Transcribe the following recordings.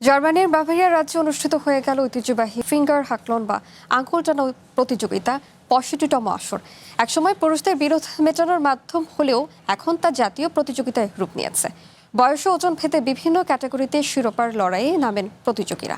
জার্মানির বাভারিয়া রাজ্যে অনুষ্ঠিত হয়ে গেল ঐতিহ্যবাহী ফিঙ্গার হাকলন বা আঙ্গুল টানা প্রতিযোগিতা 65তম আসর। একসময় পুরুষদের বিরোধ মেটানোর মাধ্যম হলেও এখন তা জাতীয় প্রতিযোগিতায় রূপ নিয়েছে। বয়স ও ওজন ভেদে বিভিন্ন ক্যাটাগরিতে শিরোপার লড়াইয়ে নামেন প্রতিযোগীরা।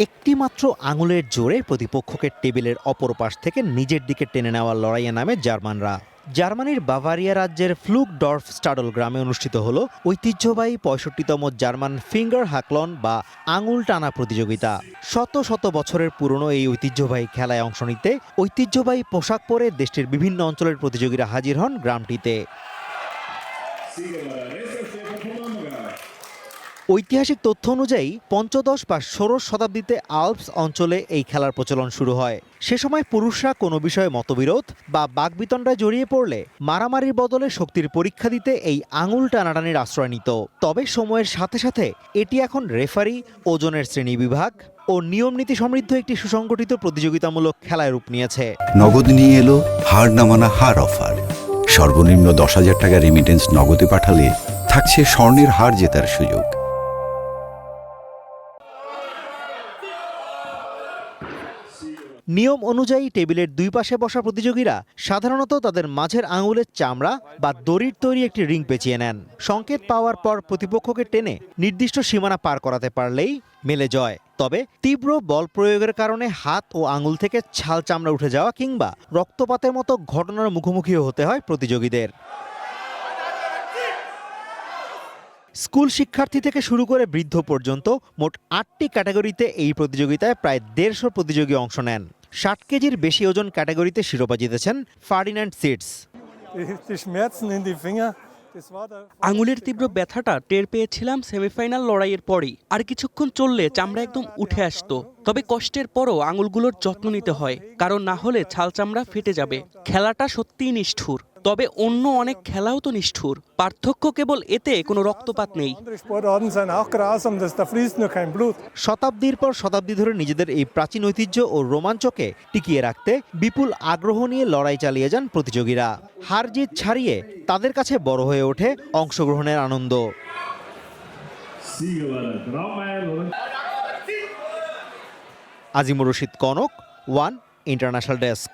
একটি মাত্র আঙুলের জোরে প্রতিপক্ষকে টেবিলের অপর পাশ থেকে নিজের দিকে টেনে নেওয়ার লড়াইয়ে নামে জার্মানরা। জার্মানির বাভারিয়া রাজ্যের ফ্লুগডর্ফ স্টাডল গ্রামে অনুষ্ঠিত হলো ঐতিহ্যবাহী 65তম জার্মান ফিঙ্গার হাকলন বা আঙুল টানা প্রতিযোগিতা। শত শত বছরের পুরনো এই ঐতিহ্যবাহী খেলায় অংশ নিতে ঐতিহ্যবাহী পোশাক পরে দেশটির বিভিন্ন অঞ্চলের প্রতিযোগীরা হাজির হন গ্রামটিতে। ঐতিহাসিক তথ্য অনুযায়ী পঞ্চদশ বা ষোড়শ শতাব্দীতে আল্পস অঞ্চলে এই খেলার প্রচলন শুরু হয়। সে সময় পুরুষরা কোনো বিষয়ে মতবিরোধ বা বাকবিতণ্ডায় জড়িয়ে পড়লে মারামারির বদলে শক্তির পরীক্ষা দিতে এই আঙুল টানাটানির আশ্রয় নিত। তবে সময়ের সাথে সাথে এটি এখন রেফারি, ওজনের শ্রেণীবিভাগ ও নিয়মনীতি সমৃদ্ধ একটি সুসংগঠিত প্রতিযোগিতামূলক খেলায় রূপ নিয়েছে। নগদ নিয়ে এলো হার নামানা হার অফার। সর্বনিম্ন 10,000 টাকা রেমিটেন্স নগদে পাঠালে থাকছে স্বর্ণের হার জেতার সুযোগ। নিয়ম অনুযায়ী টেবিলের দুই পাশে বসা প্রতিযোগীরা সাধারণত তাদের মাঝের আঙুলের চামড়া বা দড়ির তৈরি একটি রিং পেঁচিয়ে নেন। সংকেত পাওয়ার পর প্রতিপক্ষকে টেনে নির্দিষ্ট সীমানা পার করাতে পারলেই মেলে জয়। তবে তীব্র বল প্রয়োগের কারণে হাত ও আঙুল থেকে ছাল চামড়া উঠে যাওয়া কিংবা রক্তপাতের মতো ঘটনার মুখোমুখিও হতে হয় প্রতিযোগীদের। স্কুল শিক্ষার্থী থেকে শুরু করে বৃদ্ধ পর্যন্ত মোট 8টি ক্যাটাগরিতে এই প্রতিযোগিতায় প্রায় 150 প্রতিযোগী অংশ নেন। 60 কেজির বেশি ওজন ক্যাটাগরিতে শিরোপা জিতেছেন ফার্ডিন্যান্ড সিটস। আঙুলের তীব্র ব্যথাটা টের পেয়েছিলাম সেমিফাইনাল লড়াইয়ের পরেই। আর কিছুক্ষণ চললে চামড়া একদম উঠে আসতো। তবে কষ্টের পরও আঙুলগুলোর যত্ন নিতে হয়, কারণ না হলে ছাল চামড়া ফেটে যাবে। খেলাটা সত্যিই নিষ্ঠুর, তবে অন্য অনেক খেলাও তো নিষ্ঠুর। পার্থক্য কেবল এতে কোনো রক্তপাত নেই। শতাব্দীর পর শতাব্দী ধরে নিজেদের এই প্রাচীন ঐতিহ্য ও রোমাঞ্চকে টিকিয়ে রাখতে বিপুল আগ্রহ নিয়ে লড়াই চালিয়ে যান প্রতিযোগীরা। হার জিত ছাড়িয়ে তাদের কাছে বড় হয়ে ওঠে অংশগ্রহণের আনন্দ। Azimur Rashid Konok, one international desk.